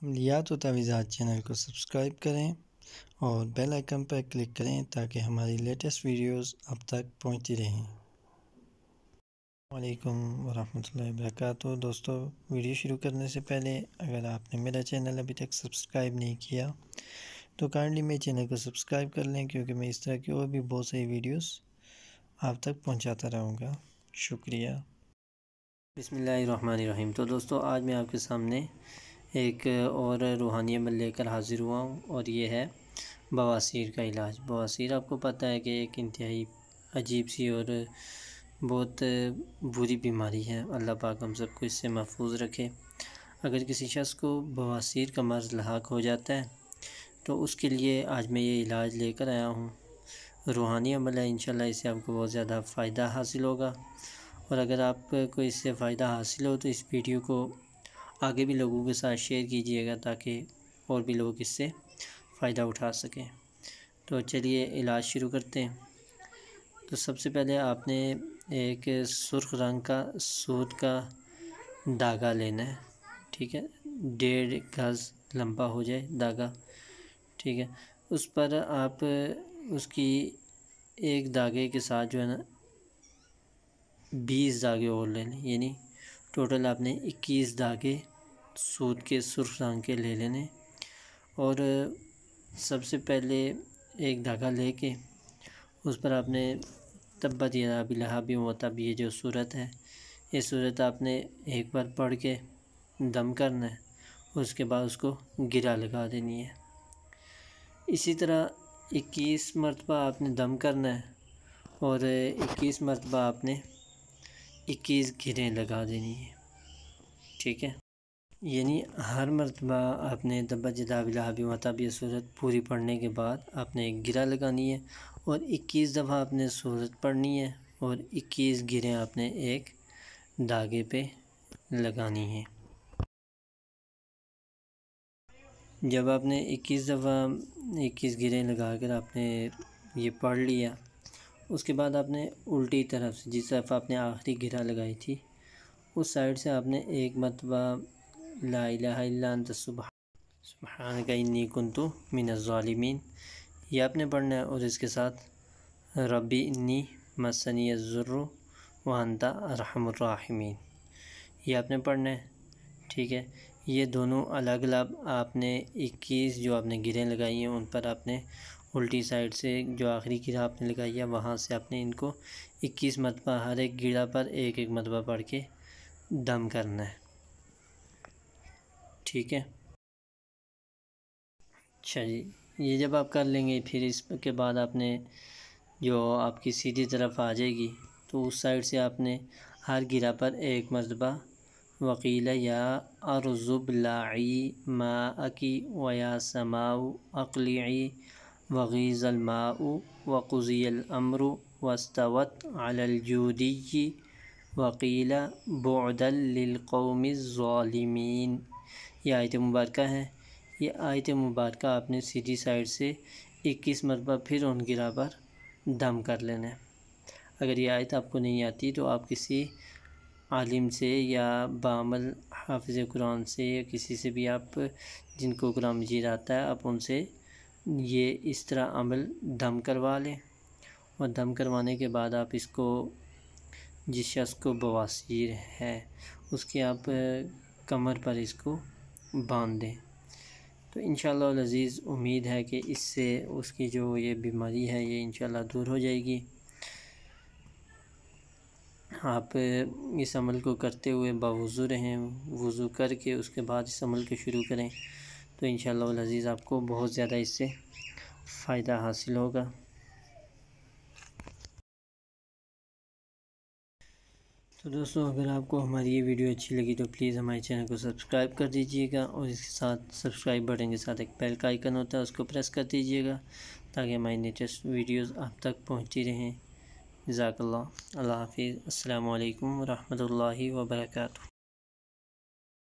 عملیات و تعویذات چینل کو سبسکرائب کریں اور بیل آئکن پر کلک کریں تاکہ ہماری لیٹسٹ ویڈیوز اب تک پہنچتی رہیں۔ السلام علیکم ورحمۃ اللہ وبرکاتہ۔ دوستو، ویڈیو شروع کرنے سے پہلے اگر آپ نے میرا چینل ابھی تک سبسکرائب نہیں کیا تو کائنڈلی میرے چینل کو سبسکرائب کر لیں، کیونکہ میں اس طرح کی اور بھی بہت ساری ویڈیوز آپ تک پہنچاتا رہوں گا۔ شکریہ۔ بسم اللہ الرحمن الرحیم۔ تو دوستو، آج میں آپ کے سامنے ایک اور روحانی عمل لے کر حاضر ہوا ہوں، اور یہ ہے بواسیر کا علاج۔ بواسیر آپ کو پتہ ہے کہ ایک انتہائی عجیب سی اور بہت بری بیماری ہے۔ اللہ پاک ہم سب کو اس سے محفوظ رکھے۔ اگر کسی شخص کو بواسیر کا مرض لاحق ہو جاتا ہے تو اس کے لیے آج میں یہ علاج لے کر آیا ہوں۔ روحانی عمل ہے، انشاءاللہ اس سے آپ کو بہت زیادہ فائدہ حاصل ہوگا، اور اگر آپ کو اس سے فائدہ حاصل ہو تو اس ویڈیو کو آگے بھی لوگوں کے ساتھ شیئر کیجئے گا تاکہ اور بھی لوگ اس سے فائدہ اٹھا سکیں۔ تو چلیے علاج شروع کرتے ہیں۔ تو سب سے پہلے آپ نے ایک سرخ رنگ کا سوت کا دھاگا لینا ہے، ٹھیک ہے، 1.5 گز لمبا ہو جائے دھاگا، ٹھیک ہے۔ اس پر آپ اس کی ایک دھاگے کے ساتھ جو ہے نا 20 دھاگے اور لے لیں، یعنی ٹوٹل آپ نے 21 دھاگے سوت کے سرخ رنگ کے لے لینے۔ اور سب سے پہلے ایک دھاگا لے کے اس پر آپ نے تبت یدا ابی لہب وتب، یہ جو صورت ہے، یہ صورت آپ نے ایک بار پڑھ کے دم کرنا ہے، اس کے بعد اس کو گرہ لگا دینی ہے۔ اسی طرح 21 مرتبہ آپ نے دم کرنا ہے، اور 21 مرتبہ آپ نے 21 گرہیں لگا دینی ہے، ٹھیک ہے۔ یعنی ہر مرتبہ آپ نے تبت یدا ابی لہب وتب یہ صورت پوری پڑھنے کے بعد آپ نے ایک گرہ لگانی ہے، اور 21 دفعہ آپ نے صورت پڑھنی ہے، اور 21 گرہیں آپ نے ایک دھاگے پہ لگانی ہے۔ جب آپ نے 21 دفعہ 21 گرہیں لگا کر آپ نے یہ پڑھ لیا، اس کے بعد آپ نے الٹی طرف سے جس طرف آپ نے آخری گرہ لگائی تھی اس سائڈ سے آپ نے ایک مرتبہ لا الہ الا انت سبحانک انی کنت من الظالمین یہ آپ نے پڑھنا ہے، اور اس کے ساتھ ربی انی مسنی الضر وانت ارحم الراحمین یہ آپ نے پڑھنا ہے، ٹھیک ہے۔ یہ دونوں الگ الگ آپ نے 21 جو آپ نے گرہیں لگائی ہیں ان پر آپ نے الٹی سائڈ سے جو آخری گرہ آپ نے لگائی ہے وہاں سے آپ نے ان کو 21 مرتبہ ہر ایک گرہ پر ایک ایک مرتبہ پڑھ کے دم کرنا ہے، ٹھیک ہے۔ اچھا جی، یہ جب آپ کر لیں گے پھر اس کے بعد آپ نے جو آپ کی سیدھی طرف آ جائے گی تو اس سائڈ سے آپ نے ہر گرہ پر ایک مرتبہ وقیل یا ارض ابلعی ماءکی ویا سماء اقلعی وغیض الماء وقضی الامر واستوت علی الجودی وقیل بعدا للقوم الظالمین یہ آیت مبارکہ ہے۔ یہ آیت مبارکہ آپ نے سیدھی سائڈ سے 21 مرتبہ پھر ان گرہ پر دم کر لینا ہے۔ اگر یہ آیت آپ کو نہیں آتی تو آپ کسی عالم سے یا بعمل حافظ قرآن سے یا کسی سے بھی آپ جن کو قرآن مجید آتا ہے آپ ان سے یہ اس طرح عمل دم کروا لیں، اور دم کروانے کے بعد آپ اس کو جس شخص کو بواسیر ہے اس کے آپ کمر پر اس کو باندھ دیں، تو انشاءاللہ العزیز امید ہے کہ اس سے اس کی جو یہ بیماری ہے یہ انشاءاللہ دور ہو جائے گی۔ آپ اس عمل کو کرتے ہوئے باوضو رہیں، وضو کر کے اس کے بعد اس عمل کو شروع کریں تو انشاءاللہ العزیز آپ کو بہت زیادہ اس سے فائدہ حاصل ہوگا۔ تو دوستو، اگر آپ کو ہماری یہ ویڈیو اچھی لگی تو پلیز ہمارے چینل کو سبسکرائب کر دیجئے گا، اور اس کے ساتھ سبسکرائب بٹن کے ساتھ ایک بیل کا آئیکن ہوتا ہے اس کو پریس کر دیجئے گا تاکہ ہماری لیٹسٹ ویڈیوز آپ تک پہنچتی رہیں۔ جزاک اللہ۔ اللہ حافظ۔ السلام علیکم ورحمۃ اللہ وبرکاتہ۔